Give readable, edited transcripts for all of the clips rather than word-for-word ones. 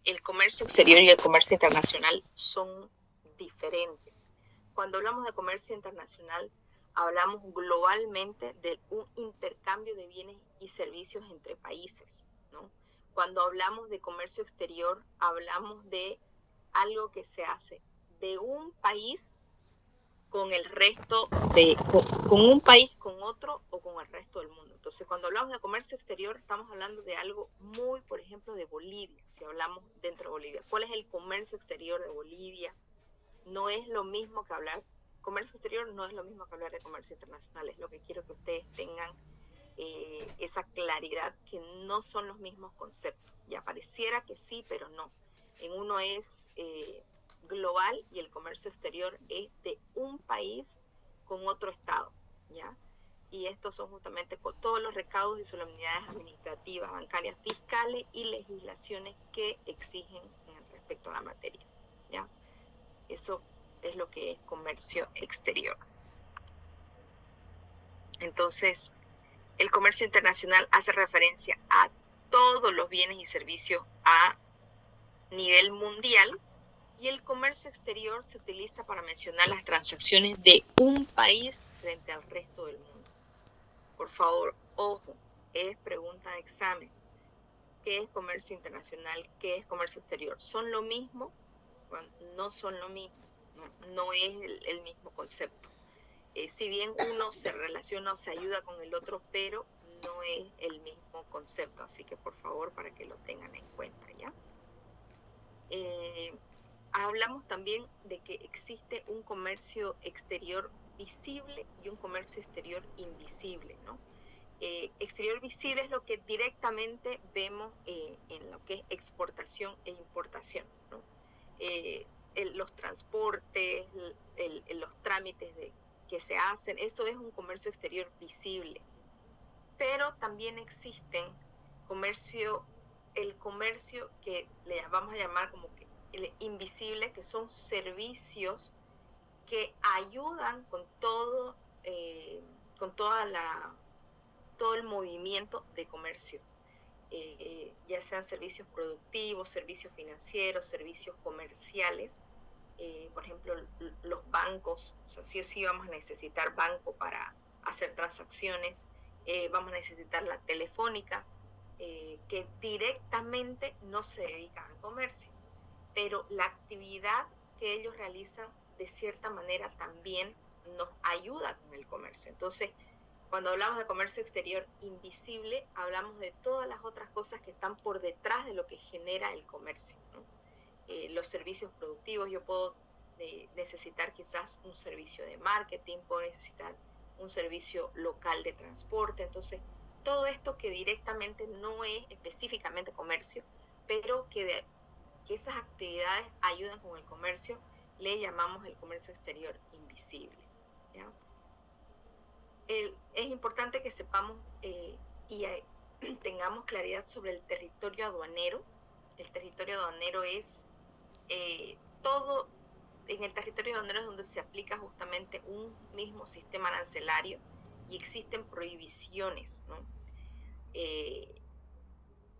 el comercio exterior y el comercio internacional son diferentes. Cuando hablamos de comercio internacional, hablamos globalmente de un intercambio de bienes y servicios entre países, ¿no? Cuando hablamos de comercio exterior, hablamos de algo que se hace de un país con el resto con un país con otro o con el resto del mundo. Entonces, cuando hablamos de comercio exterior, estamos hablando de algo muy, por ejemplo, de Bolivia, si hablamos dentro de Bolivia. ¿Cuál es el comercio exterior de Bolivia? No es lo mismo que hablar, comercio exterior no es lo mismo que hablar de comercio internacional, es lo que quiero que ustedes tengan esa claridad, que no son los mismos conceptos. Ya pareciera que sí, pero no. En uno es global y el comercio exterior es de un país con otro estado, ¿ya? Y estos son justamente con todos los recaudos y solemnidades administrativas, bancarias, fiscales y legislaciones que exigen respecto a la materia, ¿ya? Eso es lo que es comercio exterior. Entonces, el comercio internacional hace referencia a todos los bienes y servicios a nivel mundial, y el comercio exterior se utiliza para mencionar las transacciones de un país frente al resto del mundo. Por favor, ojo, es pregunta de examen. ¿Qué es comercio internacional? ¿Qué es comercio exterior? ¿Son lo mismo? Bueno, no son lo mismo, no es el mismo concepto. Si bien uno se relaciona o se ayuda con el otro, pero no es el mismo concepto. Así que por favor, para que lo tengan en cuenta, ¿ya? Hablamos también de que existe un comercio exterior visible y un comercio exterior invisible, ¿no? Exterior visible es lo que directamente vemos en lo que es exportación e importación, ¿no? Los transportes, los trámites que se hacen, eso es un comercio exterior visible. Pero también existen el comercio que le vamos a llamar como que el invisible, que son servicios que ayudan con todo el movimiento de comercio, ya sean servicios productivos, servicios financieros, servicios comerciales. Por ejemplo, los bancos, o sea, sí o sí vamos a necesitar banco para hacer transacciones, vamos a necesitar la telefónica, que directamente no se dedican al comercio, pero la actividad que ellos realizan de cierta manera también nos ayuda con el comercio. Entonces, cuando hablamos de comercio exterior invisible, hablamos de todas las otras cosas que están por detrás de lo que genera el comercio, ¿no? Los servicios productivos, yo puedo necesitar quizás un servicio de marketing, puedo necesitar un servicio local de transporte. Entonces, todo esto que directamente no es específicamente comercio, pero que esas actividades ayudan con el comercio, le llamamos el comercio exterior invisible, ¿ya? Es importante que sepamos y tengamos claridad sobre el territorio aduanero. El territorio aduanero es todo, en el territorio aduanero es donde se aplica justamente un mismo sistema arancelario y existen prohibiciones, ¿no?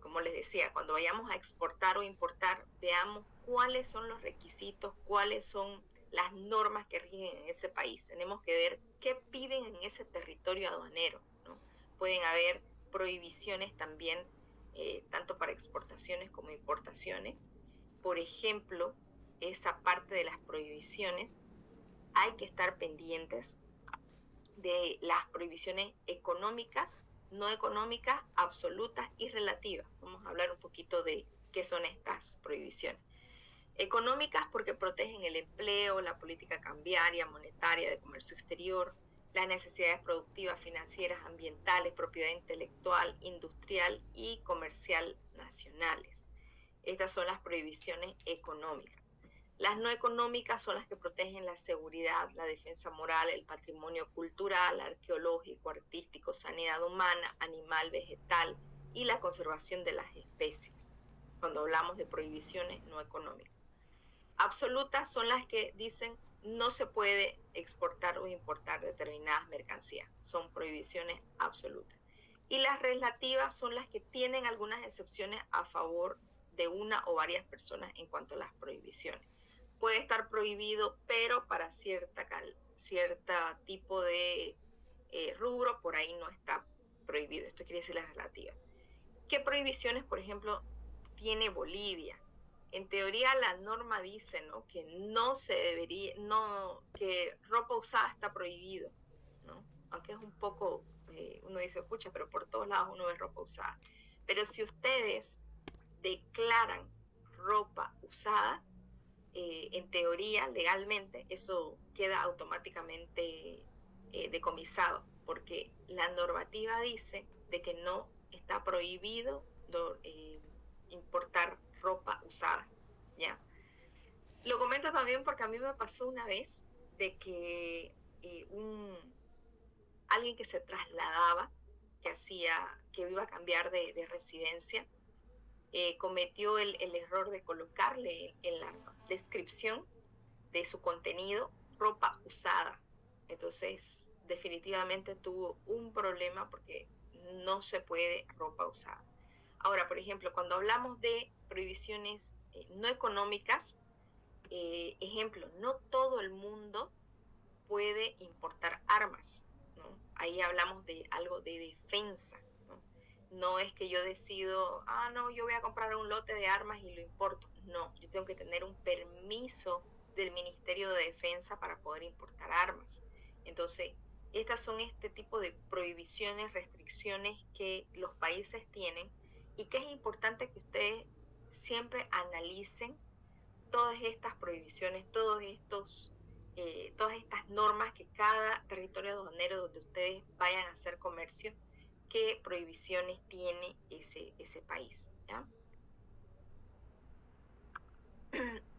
Como les decía, cuando vayamos a exportar o importar, veamos cuáles son los requisitos, cuáles son las normas que rigen en ese país. Tenemos que ver qué piden en ese territorio aduanero, ¿no? Pueden haber prohibiciones también, tanto para exportaciones como importaciones. Por ejemplo, esa parte de las prohibiciones, hay que estar pendientes de las prohibiciones económicas, no económicas, absolutas y relativas. Vamos a hablar un poquito de qué son estas prohibiciones. Económicas porque protegen el empleo, la política cambiaria, monetaria, de comercio exterior, las necesidades productivas, financieras, ambientales, propiedad intelectual, industrial y comercial nacionales. Estas son las prohibiciones económicas. Las no económicas son las que protegen la seguridad, la defensa moral, el patrimonio cultural, arqueológico, artístico, sanidad humana, animal, vegetal y la conservación de las especies, cuando hablamos de prohibiciones no económicas. Absolutas son las que dicen no se puede exportar o importar determinadas mercancías, son prohibiciones absolutas. Y las relativas son las que tienen algunas excepciones a favor de una o varias personas en cuanto a las prohibiciones. Puede estar prohibido, pero para cierta tipo de rubro, por ahí no está prohibido. Esto quiere decir la relativa. ¿Qué prohibiciones, por ejemplo, tiene Bolivia? En teoría la norma dice, ¿no?, que no se debería, que ropa usada está prohibido, ¿no? Aunque es un poco, uno dice, escucha, pero por todos lados uno ve ropa usada. Pero si ustedes declaran ropa usada, en teoría, legalmente, eso queda automáticamente decomisado, porque la normativa dice de que no está prohibido importar ropa usada, ¿ya? Lo comento también porque a mí me pasó una vez de que alguien que se trasladaba, que iba a cambiar de residencia, cometió el error de colocarle en la descripción de su contenido ropa usada. Entonces, definitivamente tuvo un problema porque no se puede ropa usada. Ahora, por ejemplo, cuando hablamos de prohibiciones no económicas, ejemplo, no todo el mundo puede importar armas, ¿no? Ahí hablamos de algo de defensa, ¿no? No es que yo decido, no, yo voy a comprar un lote de armas y lo importo. No, yo tengo que tener un permiso del Ministerio de Defensa para poder importar armas. Entonces, estas son este tipo de prohibiciones, restricciones que los países tienen y que es importante que ustedes siempre analicen todas estas prohibiciones, todas estas normas que cada territorio aduanero donde ustedes vayan a hacer comercio, qué prohibiciones tiene ese país, ¿ya?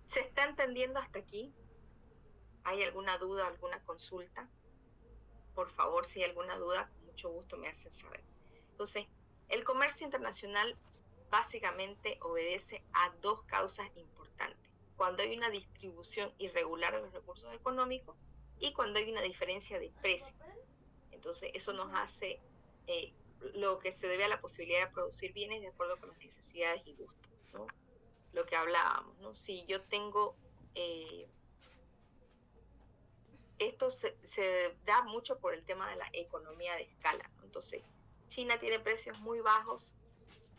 ¿Se está entendiendo hasta aquí? ¿Hay alguna duda, alguna consulta? Por favor, si hay alguna duda, con mucho gusto me hacen saber. Entonces, el comercio internacional básicamente obedece a dos causas importantes: cuando hay una distribución irregular de los recursos económicos y cuando hay una diferencia de precio. Entonces, eso nos hace lo que se debe a la posibilidad de producir bienes de acuerdo con las necesidades y gustos, ¿no? Lo que hablábamos, ¿no? Si yo tengo... esto se da mucho por el tema de la economía de escala, ¿no? Entonces, China tiene precios muy bajos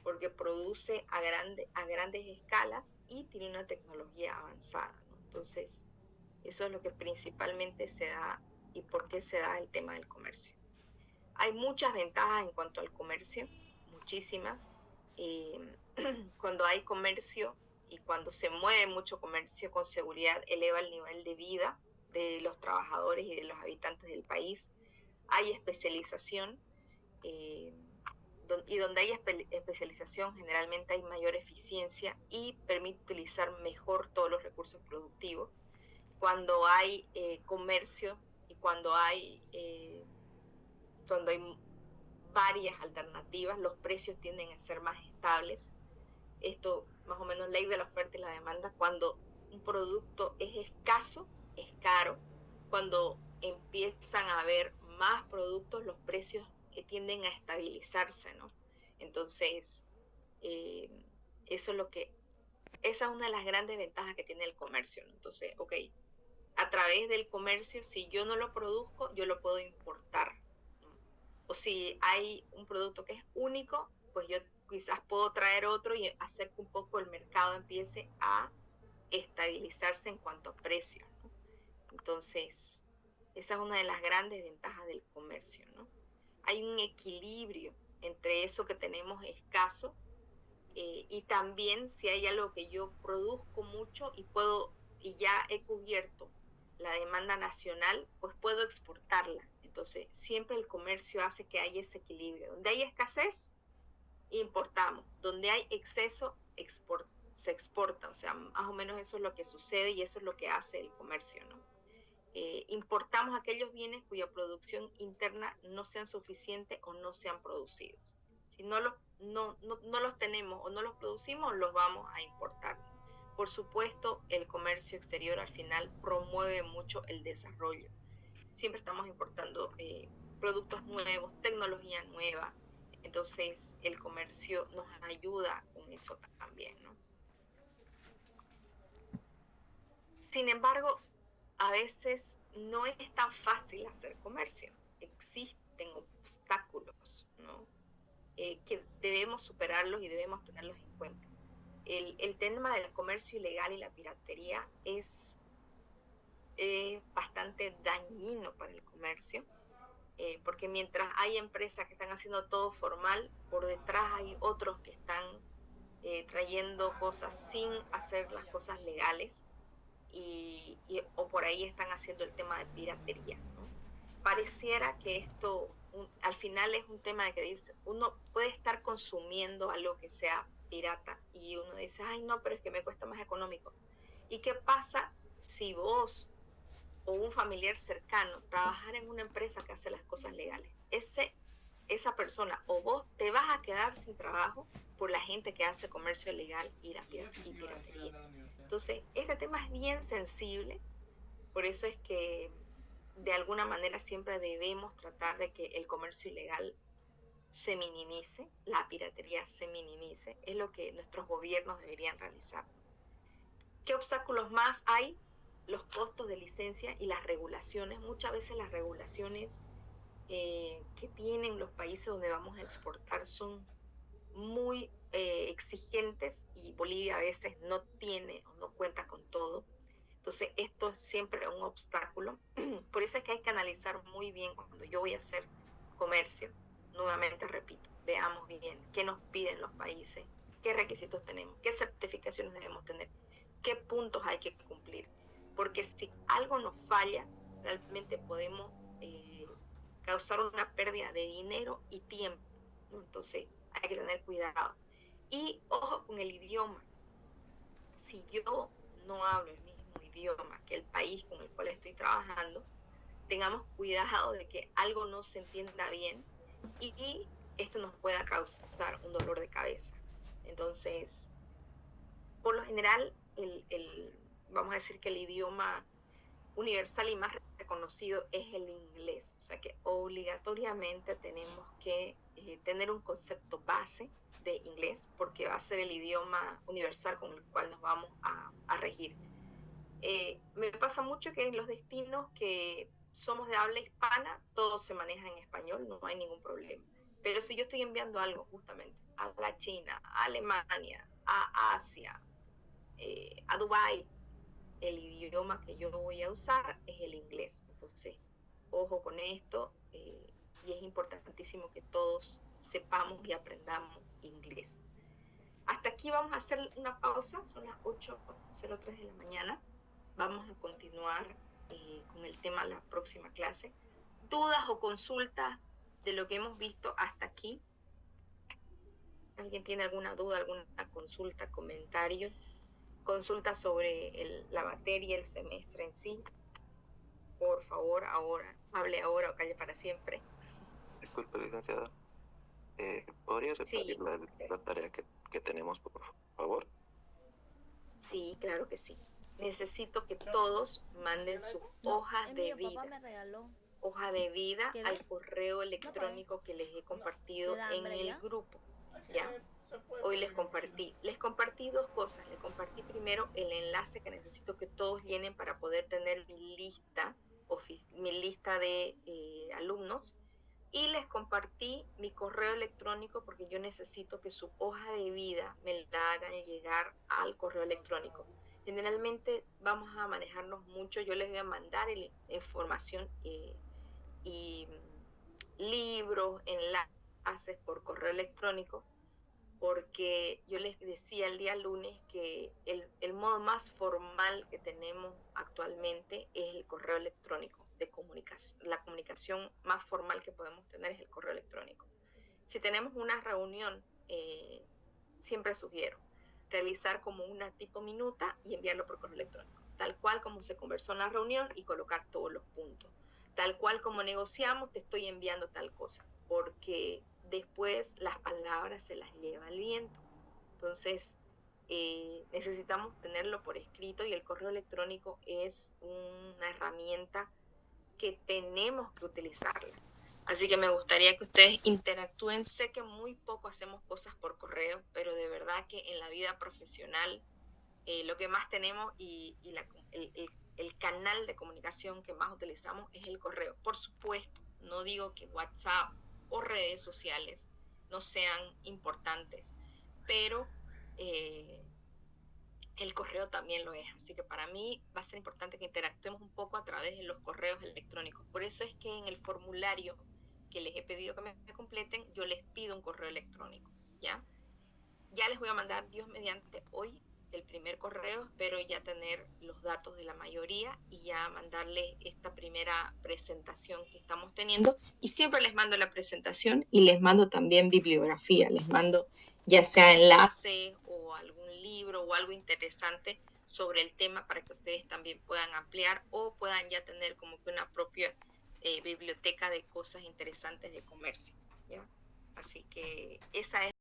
porque produce a grandes escalas y tiene una tecnología avanzada, ¿no? Entonces, eso es lo que principalmente se da y por qué se da el tema del comercio. Hay muchas ventajas en cuanto al comercio, muchísimas. Cuando hay comercio y cuando se mueve mucho comercio, con seguridad eleva el nivel de vida de los trabajadores y de los habitantes del país. Hay especialización, y donde hay especialización generalmente hay mayor eficiencia y permite utilizar mejor todos los recursos productivos. Cuando hay comercio y cuando hay varias alternativas, los precios tienden a ser más estables. Esto más o menos ley de la oferta y la demanda. Cuando un producto es escaso, es caro. Cuando empiezan a haber más productos, los precios tienden a estabilizarse, ¿no? Entonces, esa es una de las grandes ventajas que tiene el comercio, ¿no? Entonces, ok, a través del comercio, si yo no lo produzco, yo lo puedo importar, ¿no? O si hay un producto que es único, pues yo quizás puedo traer otro y hacer que un poco el mercado empiece a estabilizarse en cuanto a precios, ¿no? Entonces, esa es una de las grandes ventajas del comercio, ¿no? Hay un equilibrio entre eso que tenemos escaso y también si hay algo que yo produzco mucho y ya he cubierto la demanda nacional, pues puedo exportarla. Entonces, siempre el comercio hace que haya ese equilibrio. Donde hay escasez, importamos. Donde hay exceso, se exporta. O sea, más o menos eso es lo que sucede y eso es lo que hace el comercio, ¿no? Importamos aquellos bienes cuya producción interna no sean suficientes o no sean producidos. Si no los tenemos o no los producimos, los vamos a importar. Por supuesto, el comercio exterior al final promueve mucho el desarrollo. Siempre estamos importando productos nuevos, tecnología nueva. Entonces, el comercio nos ayuda con eso también, ¿no? Sin embargo, a veces no es tan fácil hacer comercio. Existen obstáculos, ¿no? Que debemos superarlos y debemos tenerlos en cuenta. El tema del comercio ilegal y la piratería es bastante dañino para el comercio, porque mientras hay empresas que están haciendo todo formal, por detrás hay otros que están trayendo cosas sin hacer las cosas legales o por ahí están haciendo el tema de piratería, ¿no? Pareciera que esto al final es un tema de que dice, uno puede estar consumiendo algo que sea pirata y uno dice, ay no, pero es que me cuesta más económico. ¿Y qué pasa si vos o un familiar cercano trabajar en una empresa que hace las cosas legales? Esa persona o vos te vas a quedar sin trabajo por la gente que hace comercio legal y piratería. Entonces, este tema es bien sensible, por eso es que de alguna manera siempre debemos tratar de que el comercio ilegal se minimice, la piratería se minimice, es lo que nuestros gobiernos deberían realizar. ¿Qué obstáculos más hay? Los costos de licencia y las regulaciones. Muchas veces las regulaciones que tienen los países donde vamos a exportar son muy exigentes y Bolivia a veces no tiene o no cuenta con todo. Entonces esto es siempre un obstáculo. Por eso es que hay que analizar muy bien cuando yo voy a hacer comercio. Nuevamente repito, veamos bien qué nos piden los países, qué requisitos tenemos, qué certificaciones debemos tener, qué puntos hay que cumplir. Porque si algo nos falla, realmente podemos causar una pérdida de dinero y tiempo, ¿no? Entonces hay que tener cuidado. Y ojo con el idioma. Si yo no hablo el mismo idioma que el país con el cual estoy trabajando, tengamos cuidado de que algo no se entienda bien y esto nos pueda causar un dolor de cabeza. Entonces, por lo general, vamos a decir que el idioma universal y más reconocido es el inglés. O sea que obligatoriamente tenemos que tener un concepto base de inglés porque va a ser el idioma universal con el cual nos vamos a regir. Me pasa mucho que en los destinos que somos de habla hispana, todo se maneja en español, no hay ningún problema. Pero si yo estoy enviando algo justamente a la China, a Alemania, a Asia, a Dubái, el idioma que yo voy a usar es el inglés. Entonces, ojo con esto, y es importantísimo que todos sepamos y aprendamos inglés. Hasta aquí vamos a hacer una pausa, son las 8:03 de la mañana. Vamos a continuar con el tema de la próxima clase. ¿Dudas o consultas de lo que hemos visto hasta aquí? ¿Alguien tiene alguna duda, alguna consulta, comentario? Consulta sobre la materia, el semestre en sí. Por favor, ahora, hable ahora o calle para siempre. Disculpe, licenciada. ¿Podría repetir la tarea que tenemos, por favor? Sí, claro que sí. Necesito que todos manden sus hojas de vida. Hoja de vida al correo electrónico que les he compartido en el grupo. ¿Ya? Hoy les compartí dos cosas. Les compartí primero el enlace que necesito que todos llenen para poder tener mi lista de alumnos, y les compartí mi correo electrónico porque yo necesito que su hoja de vida me la hagan llegar al correo electrónico. Generalmente vamos a manejarnos mucho, yo les voy a mandar información y libros, enlaces por correo electrónico, porque yo les decía el día lunes que el modo más formal que tenemos actualmente es el correo electrónico de comunicación. La comunicación más formal que podemos tener es el correo electrónico. Si tenemos una reunión, siempre sugiero realizar como una tipo minuta y enviarlo por correo electrónico, tal cual como se conversó en la reunión, y colocar todos los puntos. Tal cual como negociamos, te estoy enviando tal cosa, porque después las palabras se las lleva el viento. Entonces, necesitamos tenerlo por escrito, y el correo electrónico es una herramienta que tenemos que utilizarla. Así que me gustaría que ustedes interactúen. Sé que muy poco hacemos cosas por correo, pero de verdad que en la vida profesional lo que más tenemos y el canal de comunicación que más utilizamos es el correo. Por supuesto, no digo que WhatsApp o redes sociales no sean importantes, pero el correo también lo es. Así que para mí va a ser importante que interactuemos un poco a través de los correos electrónicos. Por eso es que en el formulario que les he pedido que me completen, yo les pido un correo electrónico, ¿ya? Ya les voy a mandar, Dios mediante, hoy el primer correo. Espero ya tener los datos de la mayoría y ya mandarles esta primera presentación que estamos teniendo. Y siempre les mando la presentación y les mando también bibliografía. Les mando ya sea enlace o algún libro o algo interesante sobre el tema para que ustedes también puedan ampliar o puedan ya tener como que una propia biblioteca de cosas interesantes de comercio, ¿ya? Así que esa es